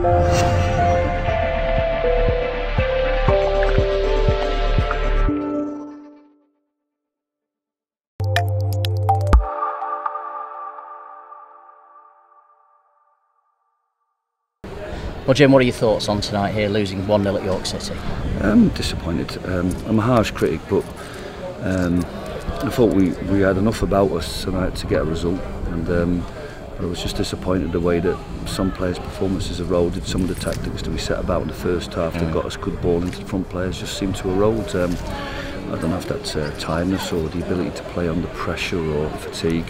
Well, Jim, what are your thoughts on tonight here, losing 1-0 at York City? I'm disappointed. I'm a harsh critic, but I thought we had enough about us tonight to get a result, and I was just disappointed the way that some players' performances eroded. Some of the tactics that we set about in the first half that got us good ball into the front players just seemed to erode. I don't know if that's tiredness or the ability to play under pressure or fatigue.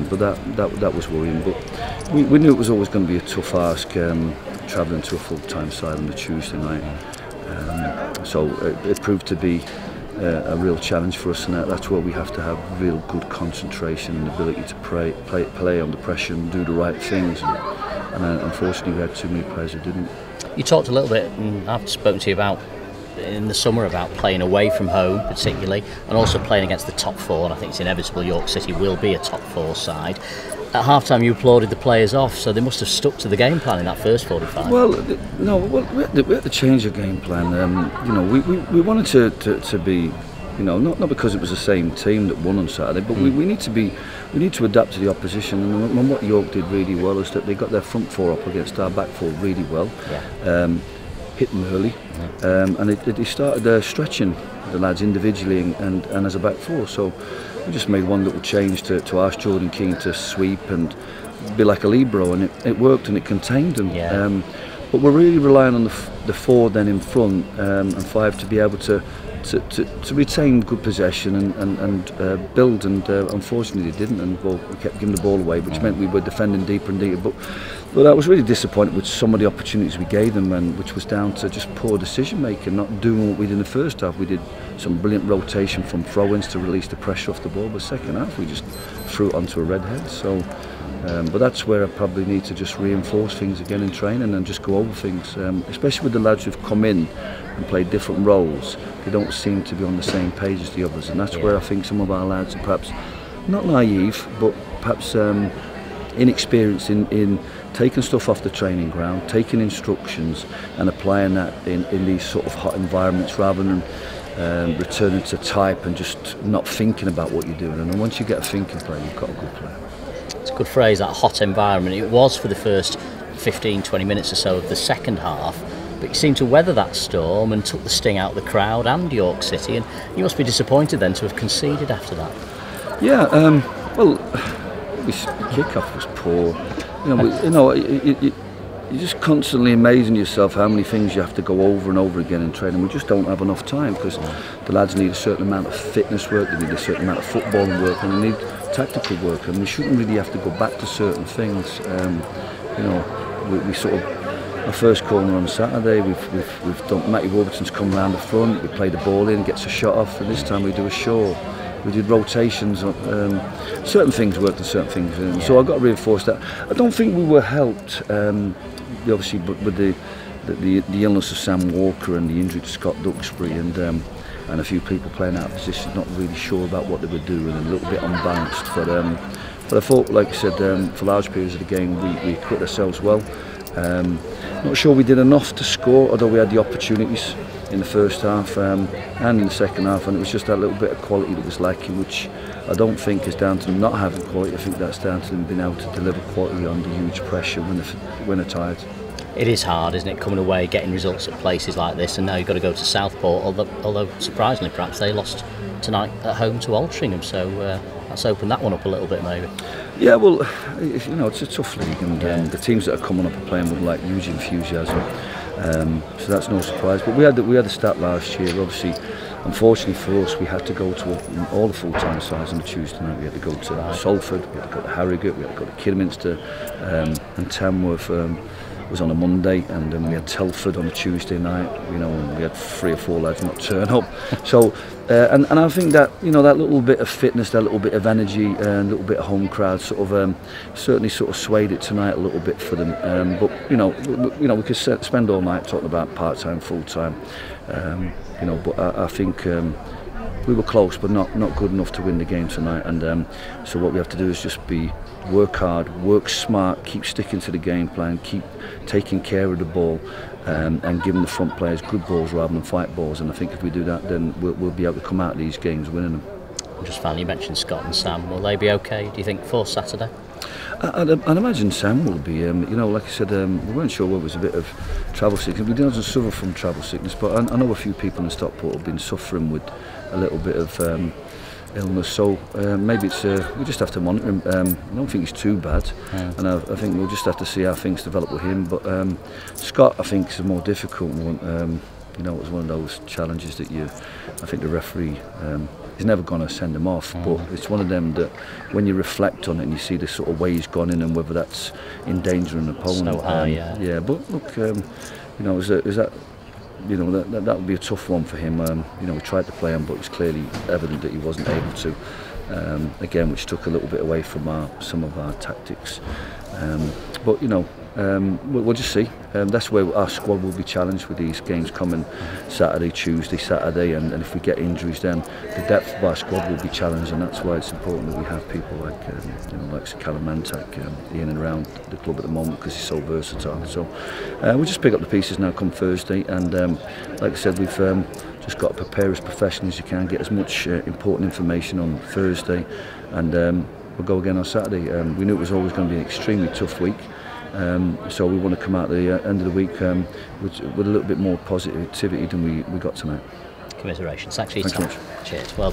But that was worrying. But we knew it was always going to be a tough ask, travelling to a full-time side on the Tuesday night. So it proved to be a real challenge for us, and that's where we have to have real good concentration and ability to play under pressure and do the right things. And unfortunately, we had too many players who didn't. You talked a little bit, and I've spoken to you about in the summer about playing away from home particularly, and also playing against the top four, and I think it's inevitable York City will be a top four side. At half-time you applauded the players off, so they must have stuck to the game plan in that first 45. Well, no, we had to change the game plan. We wanted to be, not because it was the same team that won on Saturday, but we need to adapt to the opposition. And what York did really well is that they got their front four up against our back four really well. Yeah. Hit them early, and they started stretching the lads individually and as a back four. So we just made one little change to ask Jordan King to sweep and be like a libero, and it worked and it contained them. Yeah. But we're really relying on the four then in front and five to be able to retain good possession and build, and unfortunately they didn't, and we kept giving the ball away, which meant we were defending deeper and deeper. But I was really disappointed with some of the opportunities we gave them, and which was down to just poor decision making, not doing what we did in the first half. We did some brilliant rotation from throw-ins to release the pressure off the ball, but second half we just threw it onto a redhead. So but that's where I probably need to just reinforce things again in training and just go over things, especially with the lads who've come in and played different roles. They don't seem to be on the same page as the others, and that's where I think some of our lads are perhaps not naive, but perhaps inexperienced in taking stuff off the training ground, taking instructions and applying that in these sort of hot environments, rather than returning to type and just not thinking about what you're doing. And then once you get a thinking player, you've got a good player. It's a good phrase, that hot environment. It was for the first 15-20 minutes or so of the second half, but you seemed to weather that storm and took the sting out of the crowd and York City, and you must be disappointed then to have conceded after that. Yeah, well, the kick-off was poor. You're just constantly amazing yourself how many things you have to go over and over again in training. We just don't have enough time, because the lads need a certain amount of fitness work, they need a certain amount of football work, and they need tactical work, and we shouldn't really have to go back to certain things. We sort of, our first corner on Saturday, we've done, Matty Warburton's come round the front, we play the ball in, gets a shot off, and this time we do a show. We did rotations, certain things worked and certain things, so I've got to reinforce that. I don't think we were helped, obviously, but with the illness of Sam Walker and the injury to Scott Duxbury, and a few people playing out of position, not really sure about what they were doing, and a little bit unbalanced. But I thought, like I said, for large periods of the game, we equipped ourselves well. Not sure we did enough to score, although we had the opportunities in the first half and in the second half, and it was just that little bit of quality that was lacking, which I don't think is down to them not having quality. I think that's down to them being able to deliver quality under huge pressure when they're tired. It is hard, isn't it, coming away, getting results at places like this, and now you've got to go to Stockport, although surprisingly perhaps they lost tonight at home to Altrincham, so that's opened that one up a little bit maybe. Yeah, well, it's a tough league, and the teams that are coming up are playing with like huge enthusiasm, so that's no surprise. But we had the stat last year, obviously. Unfortunately for us, we had to go to all the full-time sides on the Tuesday night. We had to go to Salford, we had to go to Harrogate, we had to go to Kidderminster, and Tamworth was on a Monday, and then we had Telford on a Tuesday night. And we had 3 or 4 lads not turn up. So, and I think that that little bit of fitness, that little bit of energy, and a little bit of home crowd sort of certainly sort of swayed it tonight a little bit for them. But we could spend all night talking about part-time, full-time. But I think we were close, but not good enough to win the game tonight. And so what we have to do is just be work hard, work smart, keep sticking to the game plan, keep taking care of the ball, and giving the front players good balls rather than fight balls. And I think if we do that, then we'll be able to come out of these games winning them. Just finally, you mentioned Scott and Sam. Will they be okay, do you think, for Saturday? I'd imagine Sam will be. You know, like I said, we weren't sure whether it was a bit of travel sickness. We didn't suffer from travel sickness, but I know a few people in Stockport have been suffering with a little bit of illness. So maybe it's we just have to monitor him. I don't think he's too bad, and I think we'll just have to see how things develop with him. But Scott, I think, is a more difficult one. You know, it was one of those challenges that I think the referee is never going to send him off, but it's one of them that when you reflect on it and you see the sort of way he's gone in and whether that's endangering an opponent. So high, yeah. But look, you know, is that you know that would be a tough one for him. You know, we tried to play him, but it was clearly evident that he wasn't able to. Again, which took a little bit away from some of our tactics. But you know, we'll just see. That's where our squad will be challenged with these games coming Saturday, Tuesday, Saturday, and if we get injuries, then the depth of our squad will be challenged, and that's why it's important that we have people like you know, like Callum Mantak in and around the club at the moment, because he's so versatile. So we'll just pick up the pieces now come Thursday, and like I said, we've just got to prepare as professionally as you can, get as much important information on Thursday, and we'll go again on Saturday. We knew it was always going to be an extremely tough week. So we want to come out at the end of the week with a little bit more positivity than we got tonight. Commiserations. Thanks for your time. Thanks so much. Cheers. Well done.